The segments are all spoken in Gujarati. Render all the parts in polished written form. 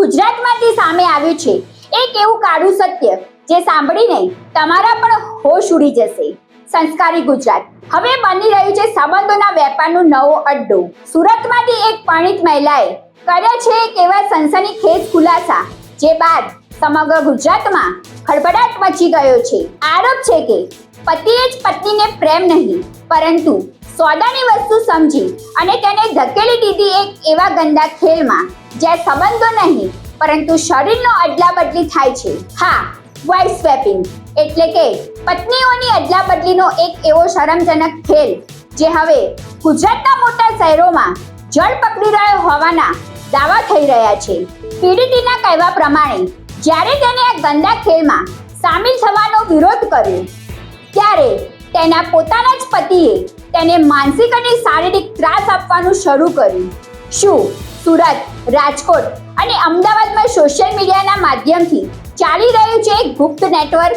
ગુજરાતમાંથી સામે આવ્યું છે એક એવું કાળું સત્ય જે સાંભળીને તમારા પણ હોશ ઉડી જશે. સંસ્કારી ગુજરાત હવે બની રહ્યું છે સંબંધોના વેપારનો નવો અડ્ડો. સુરતમાંથી એક પરિણીત મહિલાએ કર્યા છે એક એવા સનસનીખેજ ખુલાસા જે બાદ સમગ્ર ગુજરાતમાં ખળભળાટ મચી ગયો છે. આરોપ છે કે પતિએ જ પત્નીને પ્રેમ નહીં પરંતુ સોદાની વસ્તુ સમજી અને તેને ધકેલી દીધી એક એવા ગંદા ખેલમાં જ્યાં સંબંધો નહીં પરંતુ શરીરનો અદલા બદલી થાય છે. હા, વાઇફ સ્વેપિંગ એટલે કે પત્નીઓની અદલા બદલીનો એક એવો શરમજનક ખેલ જે હવે ગુજરાતના મોટા શહેરોમાં જળ પકડી રહ્યો હોવાના દાવા થઈ રહ્યા છે. પીડિતના કહેવા પ્રમાણે જ્યારે તેને આ ગંદા ખેલમાં સામેલ થવાનો વિરોધ કર્યો ત્યારે તેના પોતાના જ પતિએ તેને માનસિક અને શારીરિક ત્રાસ આપવાનું શરૂ કર્યું. શું સુરત, રાજકોટ અને અમદાવાદમાં સોશિયલ મીડિયાના માધ્યમથી ચાલી રહ્યું છે એક ગુપ્ત નેટવર્ક?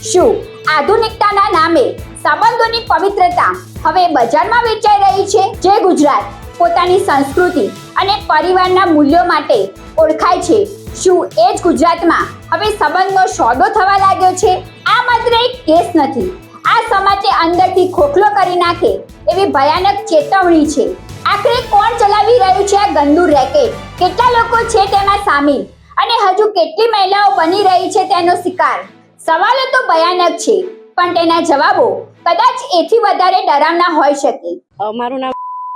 શું આધુનિકતાના નામે સંબંધોની પવિત્રતા હવે બજારમાં વેચાઈ રહી છે? જે ગુજરાત પોતાની સંસ્કૃતિ અને પરિવારના મૂલ્યો માટે ઓળખાય છે, શું એ જ ગુજરાતમાં હવે સંબંધનો સોદો થવા લાગ્યો છે? આ માત્ર એક કેસ નથી, આ સમાજને અંદરથી ખોખલો કરી નાખે એવી ભયાનક ચેતવણી છે. આખરે કોણ ચલાવી રહ્યું છે આ ગંદુ રેકેટ? કેટલા લોકો છે તેમાં સામેલ અને હજુ કેટલી મહિલાઓ બની રહી છે તેનો શિકાર? સવાલો તો ભયાનક છે પણ તેના જવાબો કદાચ એથી વધારે ડરાવના હોઈ શકે. મારું નામ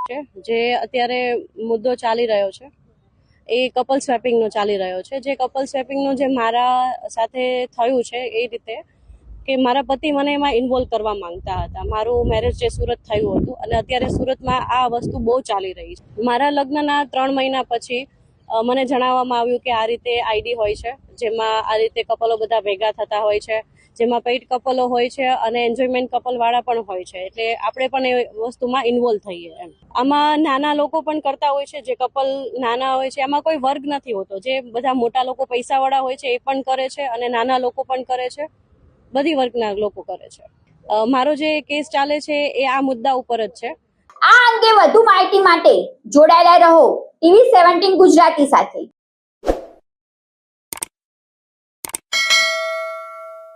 છે, જે અત્યારે મુદ્દો ચાલી રહ્યો છે એ કપલ સ્વેપિંગનો ચાલી રહ્યો છે. જે કપલ સ્વેપિંગનો જે મારા સાથે થયું છે એ રીતે કે મારા પતિ મને એમાં ઇન્વોલ્વ કરવા માંગતા હતા. મારું મેરેજ જે સુરત થયું હતું અને અત્યારે સુરતમાં આ વસ્તુ બહુ ચાલી રહી છે. મારા લગ્નના 3 મહિના પછી મને જણાવવામાં આવ્યું કે આ રીતે આઈડી હોય છે જેમાં આ રીતે કપલો બધા ભેગા થતા હોય છે, જેમાં પેઇડ કપલો હોય છે અને એન્જોયમેન્ટ કપલ વાળા પણ હોય છે. એટલે આપણે પણ એ વસ્તુમાં ઇન્વોલ્વ થઈએ એમ. આમાં નાના લોકો પણ કરતા હોય છે. જે કપલ નાના હોય છે એમાં કોઈ વર્ગ નથી હોતો. જે બધા મોટા લોકો પૈસાવાળા હોય છે એ પણ કરે છે અને નાના લોકો પણ કરે છે, બધી વર્ગના લોકો કરે છે. મારો જે કેસ ચાલે છે એ આ મુદ્દા ઉપર જ છે. આ અંગે વધુ માહિતી માટે જોડાયેલા રહો TV17 ગુજરાતી સાથે.